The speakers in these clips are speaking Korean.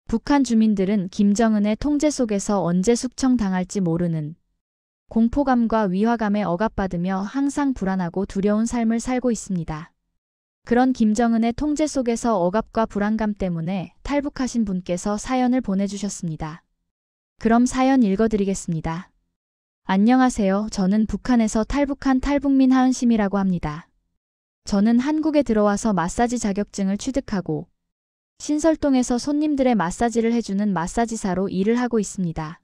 북한 주민들은 김정은의 통제 속에서 언제 숙청당할지 모르는 공포감과 위화감에 억압받으며 항상 불안하고 두려운 삶을 살고 있습니다. 그런 김정은의 통제 속에서 억압과 불안감 때문에 탈북하신 분께서 사연을 보내주셨습니다. 그럼 사연 읽어드리겠습니다. 안녕하세요. 저는 북한에서 탈북한 탈북민 하은심이라고 합니다. 저는 한국에 들어와서 마사지 자격증을 취득하고 신설동에서 손님들의 마사지를 해주는 마사지사로 일을 하고 있습니다.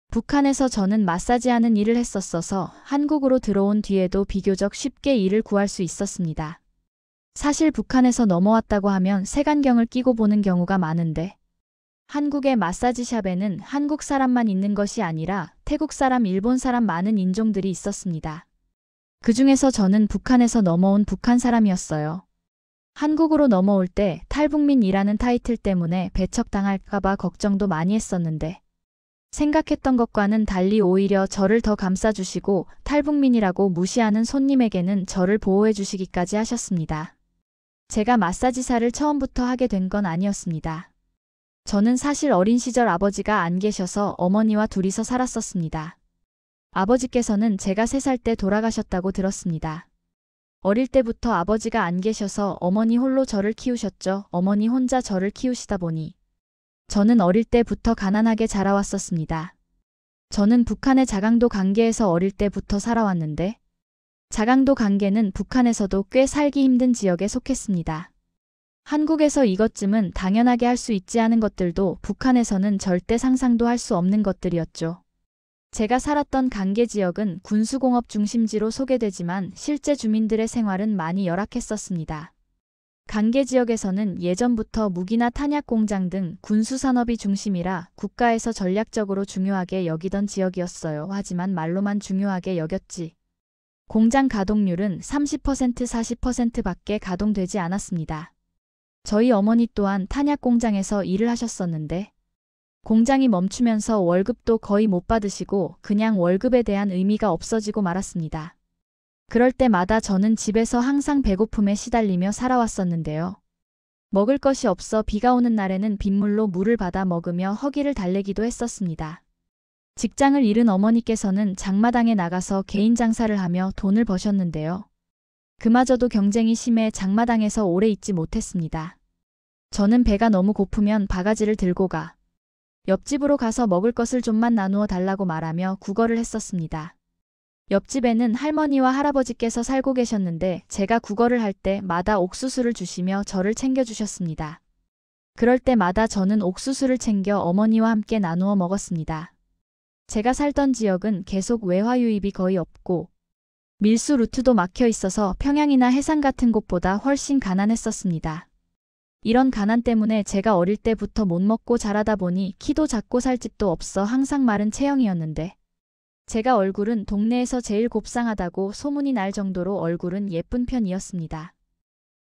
북한에서 저는 마사지하는 일을 했었어서 한국으로 들어온 뒤에도 비교적 쉽게 일을 구할 수 있었습니다. 사실 북한에서 넘어왔다고 하면 색안경을 끼고 보는 경우가 많은데 한국의 마사지샵에는 한국 사람만 있는 것이 아니라 태국 사람, 일본 사람 많은 인종들이 있었습니다. 그 중에서 저는 북한에서 넘어온 북한 사람이었어요. 한국으로 넘어올 때 탈북민이라는 타이틀 때문에 배척당할까봐 걱정도 많이 했었는데 생각했던 것과는 달리 오히려 저를 더 감싸주시고 탈북민이라고 무시하는 손님에게는 저를 보호해 주시기까지 하셨습니다. 제가 마사지사를 처음부터 하게 된 건 아니었습니다. 저는 사실 어린 시절 아버지가 안 계셔서 어머니와 둘이서 살았었습니다. 아버지께서는 제가 3살 때 돌아가셨다고 들었습니다. 어릴 때부터 아버지가 안 계셔서 어머니 홀로 저를 키우셨죠. 어머니 혼자 저를 키우시다 보니 저는 어릴 때부터 가난하게 자라왔었습니다. 저는 북한의 자강도 관계에서 어릴 때부터 살아왔는데 자강도 관계는 북한에서도 꽤 살기 힘든 지역에 속했습니다. 한국에서 이것쯤은 당연하게 할 수 있지 않은 것들도 북한에서는 절대 상상도 할 수 없는 것들이었죠. 제가 살았던 관계 지역은 군수공업 중심지로 소개되지만 실제 주민들의 생활은 많이 열악했었습니다. 관계 지역에서는 예전부터 무기나 탄약 공장 등 군수산업이 중심이라 국가에서 전략적으로 중요하게 여기던 지역이었어요. 하지만 말로만 중요하게 여겼지 공장 가동률은 30% 40%밖에 가동되지 않았습니다. 저희 어머니 또한 탄약 공장에서 일을 하셨었는데 공장이 멈추면서 월급도 거의 못 받으시고 그냥 월급에 대한 의미가 없어지고 말았습니다. 그럴 때마다 저는 집에서 항상 배고픔에 시달리며 살아왔었는데요. 먹을 것이 없어 비가 오는 날에는 빗물로 물을 받아 먹으며 허기를 달래기도 했었습니다. 직장을 잃은 어머니께서는 장마당에 나가서 개인 장사를 하며 돈을 버셨는데요. 그마저도 경쟁이 심해 장마당에서 오래 있지 못했습니다. 저는 배가 너무 고프면 바가지를 들고 가 옆집으로 가서 먹을 것을 좀만 나누어 달라고 말하며 구걸을 했었습니다. 옆집에는 할머니와 할아버지께서 살고 계셨는데 제가 구걸을 할 때마다 옥수수를 주시며 저를 챙겨주셨습니다. 그럴 때마다 저는 옥수수를 챙겨 어머니와 함께 나누어 먹었습니다. 제가 살던 지역은 계속 외화 유입이 거의 없고 밀수 루트도 막혀 있어서 평양이나 해상 같은 곳보다 훨씬 가난했었습니다. 이런 가난 때문에 제가 어릴 때부터 못 먹고 자라다 보니 키도 작고 살 집도 없어 항상 마른 체형이었는데 제가 얼굴은 동네에서 제일 곱상하다고 소문이 날 정도로 얼굴은 예쁜 편이었습니다.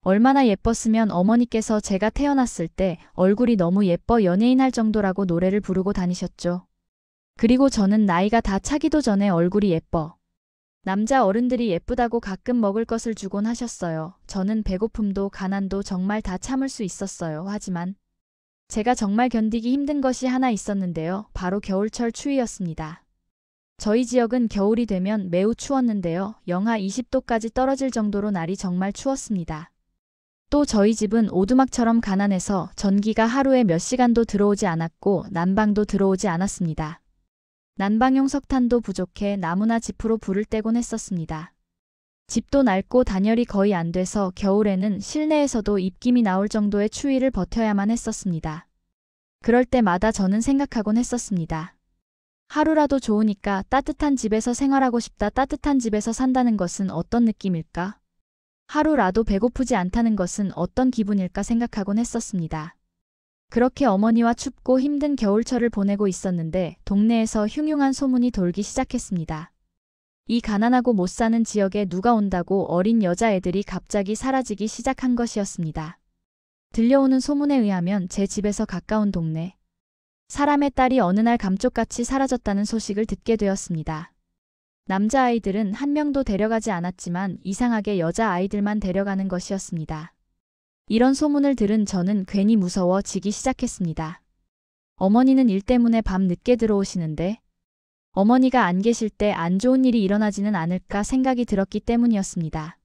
얼마나 예뻤으면 어머니께서 제가 태어났을 때 얼굴이 너무 예뻐 연예인 할 정도라고 노래를 부르고 다니셨죠. 그리고 저는 나이가 다 차기도 전에 얼굴이 예뻐 남자 어른들이 예쁘다고 가끔 먹을 것을 주곤 하셨어요. 저는 배고픔도 가난도 정말 다 참을 수 있었어요. 하지만 제가 정말 견디기 힘든 것이 하나 있었는데요. 바로 겨울철 추위였습니다. 저희 지역은 겨울이 되면 매우 추웠는데요. 영하 20도까지 떨어질 정도로 날이 정말 추웠습니다. 또 저희 집은 오두막처럼 가난해서 전기가 하루에 몇 시간도 들어오지 않았고 난방도 들어오지 않았습니다. 난방용 석탄도 부족해 나무나 지프로 불을 떼곤 했었습니다. 집도 낡고 단열이 거의 안 돼서 겨울에는 실내에서도 입김이 나올 정도의 추위를 버텨야만 했었습니다. 그럴 때마다 저는 생각하곤 했었습니다. 하루라도 좋으니까 따뜻한 집에서 생활하고 싶다. 따뜻한 집에서 산다는 것은 어떤 느낌일까? 하루라도 배고프지 않다는 것은 어떤 기분일까 생각하곤 했었습니다. 그렇게 어머니와 춥고 힘든 겨울철을 보내고 있었는데 동네에서 흉흉한 소문이 돌기 시작했습니다. 이 가난하고 못 사는 지역에 누가 온다고 어린 여자애들이 갑자기 사라지기 시작한 것이었습니다. 들려오는 소문에 의하면 제 집에서 가까운 동네 사람의 딸이 어느 날 감쪽같이 사라졌다는 소식을 듣게 되었습니다. 남자아이들은 한 명도 데려가지 않았지만 이상하게 여자아이들만 데려가는 것이었습니다. 이런 소문을 들은 저는 괜히 무서워지기 시작했습니다. 어머니는 일 때문에 밤 늦게 들어오시는데 어머니가 안 계실 때 안 좋은 일이 일어나지는 않을까 생각이 들었기 때문이었습니다.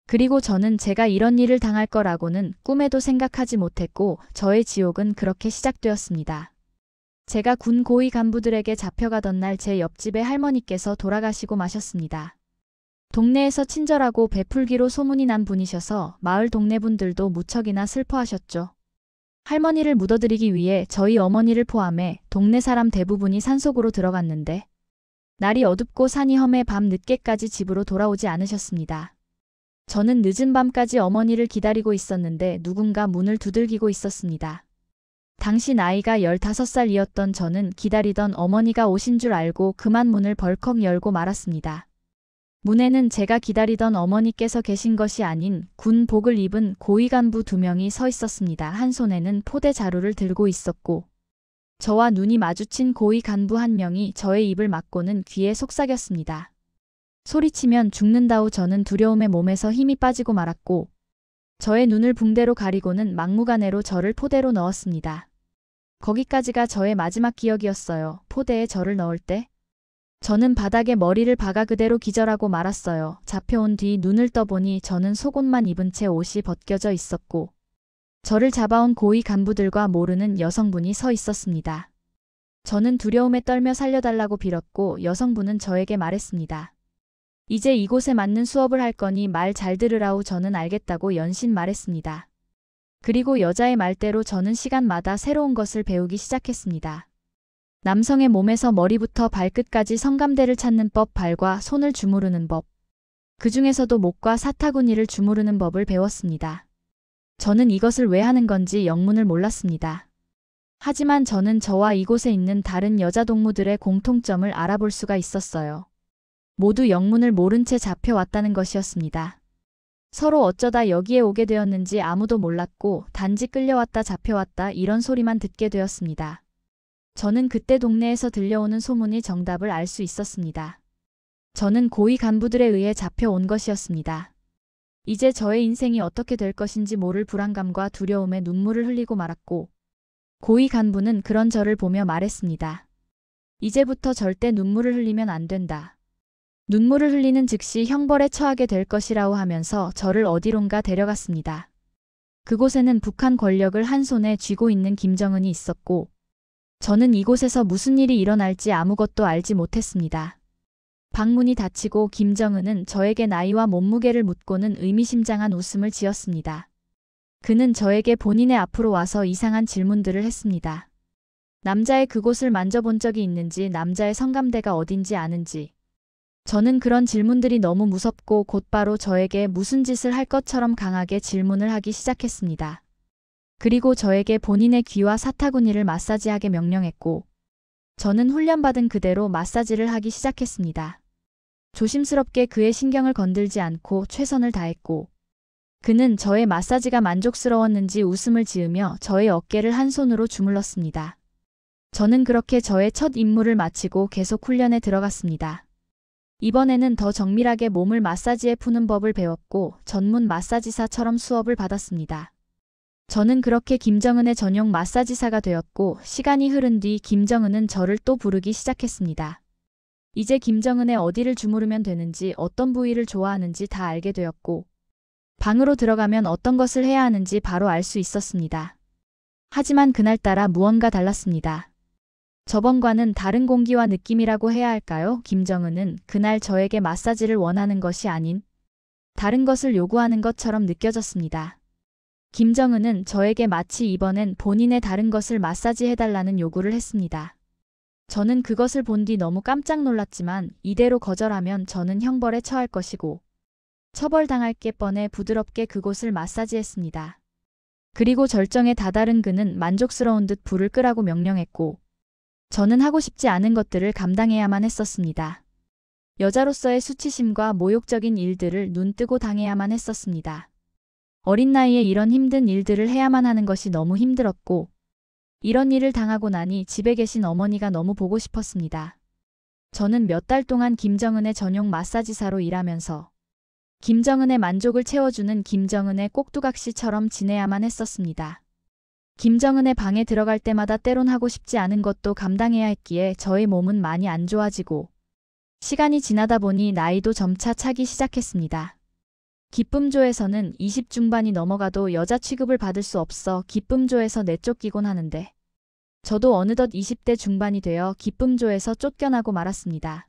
그리고 저는 제가 이런 일을 당할 거라고는 꿈에도 생각하지 못했고 저의 지옥은 그렇게 시작되었습니다. 제가 군 고위 간부들에게 잡혀가던 날 제 옆집의 할머니께서 돌아가시고 마셨습니다. 동네에서 친절하고 베풀기로 소문이 난 분이셔서 마을 동네 분들도 무척이나 슬퍼하셨죠. 할머니를 묻어드리기 위해 저희 어머니를 포함해 동네 사람 대부분이 산속으로 들어갔는데 날이 어둡고 산이 험해 밤 늦게까지 집으로 돌아오지 않으셨습니다. 저는 늦은 밤까지 어머니를 기다리고 있었는데 누군가 문을 두들기고 있었습니다. 당시 나이가 15살이었던 저는 기다리던 어머니가 오신 줄 알고 그만 문을 벌컥 열고 말았습니다. 문에는 제가 기다리던 어머니께서 계신 것이 아닌 군복을 입은 고위 간부 2명이 서 있었습니다. 한 손에는 포대 자루를 들고 있었고 저와 눈이 마주친 고위 간부 1명이 저의 입을 막고는 귀에 속삭였습니다. 소리치면 죽는다우. 저는 두려움에 몸에서 힘이 빠지고 말았고 저의 눈을 붕대로 가리고는 막무가내로 저를 포대로 넣었습니다. 거기까지가 저의 마지막 기억이었어요. 포대에 저를 넣을 때 저는 바닥에 머리를 박아 그대로 기절하고 말았어요. 잡혀온 뒤 눈을 떠보니 저는 속옷만 입은 채 옷이 벗겨져 있었고 저를 잡아온 고위 간부들과 모르는 여성분이 서 있었습니다. 저는 두려움에 떨며 살려달라고 빌었고 여성분은 저에게 말했습니다. 이제 이곳에 맞는 수업을 할 거니 말 잘 들으라우. 저는 알겠다고 연신 말했습니다. 그리고 여자의 말대로 저는 시간마다 새로운 것을 배우기 시작했습니다. 남성의 몸에서 머리부터 발끝까지 성감대를 찾는 법, 발과 손을 주무르는 법, 그 중에서도 목과 사타구니를 주무르는 법을 배웠습니다. 저는 이것을 왜 하는 건지 영문을 몰랐습니다. 하지만 저는 저와 이곳에 있는 다른 여자 동무들의 공통점을 알아볼 수가 있었어요. 모두 영문을 모른 채 잡혀왔다는 것이었습니다. 서로 어쩌다 여기에 오게 되었는지 아무도 몰랐고 단지 끌려왔다 잡혀왔다 이런 소리만 듣게 되었습니다. 저는 그때 동네에서 들려오는 소문이 정답을 알 수 있었습니다. 저는 고위 간부들에 의해 잡혀온 것이었습니다. 이제 저의 인생이 어떻게 될 것인지 모를 불안감과 두려움에 눈물을 흘리고 말았고 고위 간부는 그런 저를 보며 말했습니다. 이제부터 절대 눈물을 흘리면 안 된다. 눈물을 흘리는 즉시 형벌에 처하게 될 것이라고 하면서 저를 어디론가 데려갔습니다. 그곳에는 북한 권력을 한 손에 쥐고 있는 김정은이 있었고 저는 이곳에서 무슨 일이 일어날지 아무것도 알지 못했습니다. 방문이 닫히고 김정은은 저에게 나이와 몸무게를 묻고는 의미심장한 웃음을 지었습니다. 그는 저에게 본인의 앞으로 와서 이상한 질문들을 했습니다. 남자의 그곳을 만져본 적이 있는지, 남자의 성감대가 어딘지 아는지. 저는 그런 질문들이 너무 무섭고 곧바로 저에게 무슨 짓을 할 것처럼 강하게 질문을 하기 시작했습니다. 그리고 저에게 본인의 귀와 사타구니를 마사지하게 명령했고 저는 훈련받은 그대로 마사지를 하기 시작했습니다. 조심스럽게 그의 신경을 건들지 않고 최선을 다했고 그는 저의 마사지가 만족스러웠는지 웃음을 지으며 저의 어깨를 한 손으로 주물렀습니다. 저는 그렇게 저의 첫 임무를 마치고 계속 훈련에 들어갔습니다. 이번에는 더 정밀하게 몸을 마사지해 푸는 법을 배웠고 전문 마사지사처럼 수업을 받았습니다. 저는 그렇게 김정은의 전용 마사지사가 되었고 시간이 흐른 뒤 김정은은 저를 또 부르기 시작했습니다. 이제 김정은의 어디를 주무르면 되는지 어떤 부위를 좋아하는지 다 알게 되었고 방으로 들어가면 어떤 것을 해야 하는지 바로 알 수 있었습니다. 하지만 그날따라 무언가 달랐습니다. 저번과는 다른 공기와 느낌이라고 해야 할까요? 김정은은 그날 저에게 마사지를 원하는 것이 아닌 다른 것을 요구하는 것처럼 느껴졌습니다. 김정은은 저에게 마치 이번엔 본인의 다른 것을 마사지해달라는 요구를 했습니다. 저는 그것을 본 뒤 너무 깜짝 놀랐지만 이대로 거절하면 저는 형벌에 처할 것이고 처벌당할 게 뻔해 부드럽게 그곳을 마사지했습니다. 그리고 절정에 다다른 그는 만족스러운 듯 불을 끄라고 명령했고 저는 하고 싶지 않은 것들을 감당해야만 했었습니다. 여자로서의 수치심과 모욕적인 일들을 눈뜨고 당해야만 했었습니다. 어린 나이에 이런 힘든 일들을 해야만 하는 것이 너무 힘들었고 이런 일을 당하고 나니 집에 계신 어머니가 너무 보고 싶었습니다. 저는 몇 달 동안 김정은의 전용 마사지사로 일하면서 김정은의 만족을 채워주는 김정은의 꼭두각시처럼 지내야만 했었습니다. 김정은의 방에 들어갈 때마다 때론 하고 싶지 않은 것도 감당해야 했기에 저의 몸은 많이 안 좋아지고 시간이 지나다 보니 나이도 점차 차기 시작했습니다. 기쁨조에서는 20 중반이 넘어가도 여자 취급을 받을 수 없어 기쁨조에서 내쫓기곤 하는데 저도 어느덧 20대 중반이 되어 기쁨조에서 쫓겨나고 말았습니다.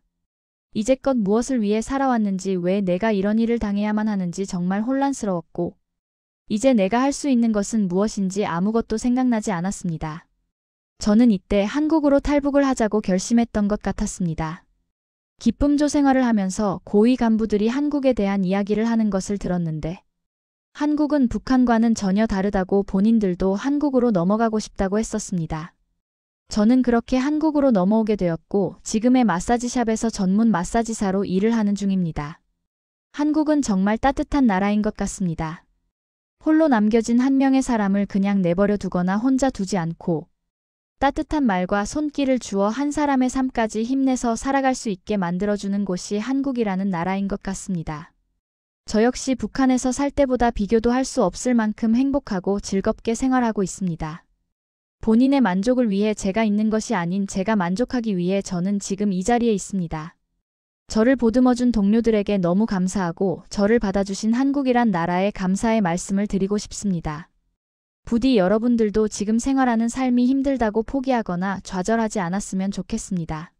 이제껏 무엇을 위해 살아왔는지 왜 내가 이런 일을 당해야만 하는지 정말 혼란스러웠고 이제 내가 할 수 있는 것은 무엇인지 아무것도 생각나지 않았습니다. 저는 이때 한국으로 탈북을 하자고 결심했던 것 같았습니다. 기쁨조 생활을 하면서 고위 간부들이 한국에 대한 이야기를 하는 것을 들었는데 한국은 북한과는 전혀 다르다고 본인들도 한국으로 넘어가고 싶다고 했었습니다. 저는 그렇게 한국으로 넘어오게 되었고 지금의 마사지샵에서 전문 마사지사로 일을 하는 중입니다. 한국은 정말 따뜻한 나라인 것 같습니다. 홀로 남겨진 한 명의 사람을 그냥 내버려 두거나 혼자 두지 않고 따뜻한 말과 손길을 주어 한 사람의 삶까지 힘내서 살아갈 수 있게 만들어주는 곳이 한국이라는 나라인 것 같습니다. 저 역시 북한에서 살 때보다 비교도 할 수 없을 만큼 행복하고 즐겁게 생활하고 있습니다. 본인의 만족을 위해 제가 있는 것이 아닌 제가 만족하기 위해 저는 지금 이 자리에 있습니다. 저를 보듬어준 동료들에게 너무 감사하고 저를 받아주신 한국이란 나라에 감사의 말씀을 드리고 싶습니다. 부디 여러분들도 지금 생활하는 삶이 힘들다고 포기하거나 좌절하지 않았으면 좋겠습니다.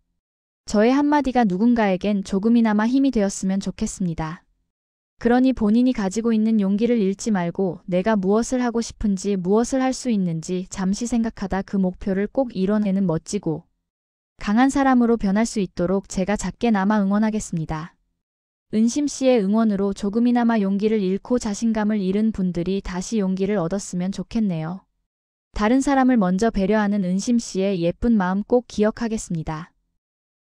저의 한마디가 누군가에겐 조금이나마 힘이 되었으면 좋겠습니다. 그러니 본인이 가지고 있는 용기를 잃지 말고 내가 무엇을 하고 싶은지 무엇을 할 수 있는지 잠시 생각하다 그 목표를 꼭 이뤄내는 멋지고 강한 사람으로 변할 수 있도록 제가 작게나마 응원하겠습니다. 은심 씨의 응원으로 조금이나마 용기를 잃고 자신감을 잃은 분들이 다시 용기를 얻었으면 좋겠네요. 다른 사람을 먼저 배려하는 은심 씨의 예쁜 마음 꼭 기억하겠습니다.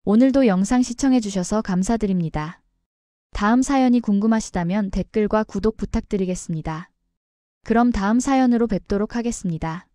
오늘도 영상 시청해주셔서 감사드립니다. 다음 사연이 궁금하시다면 댓글과 구독 부탁드리겠습니다. 그럼 다음 사연으로 뵙도록 하겠습니다.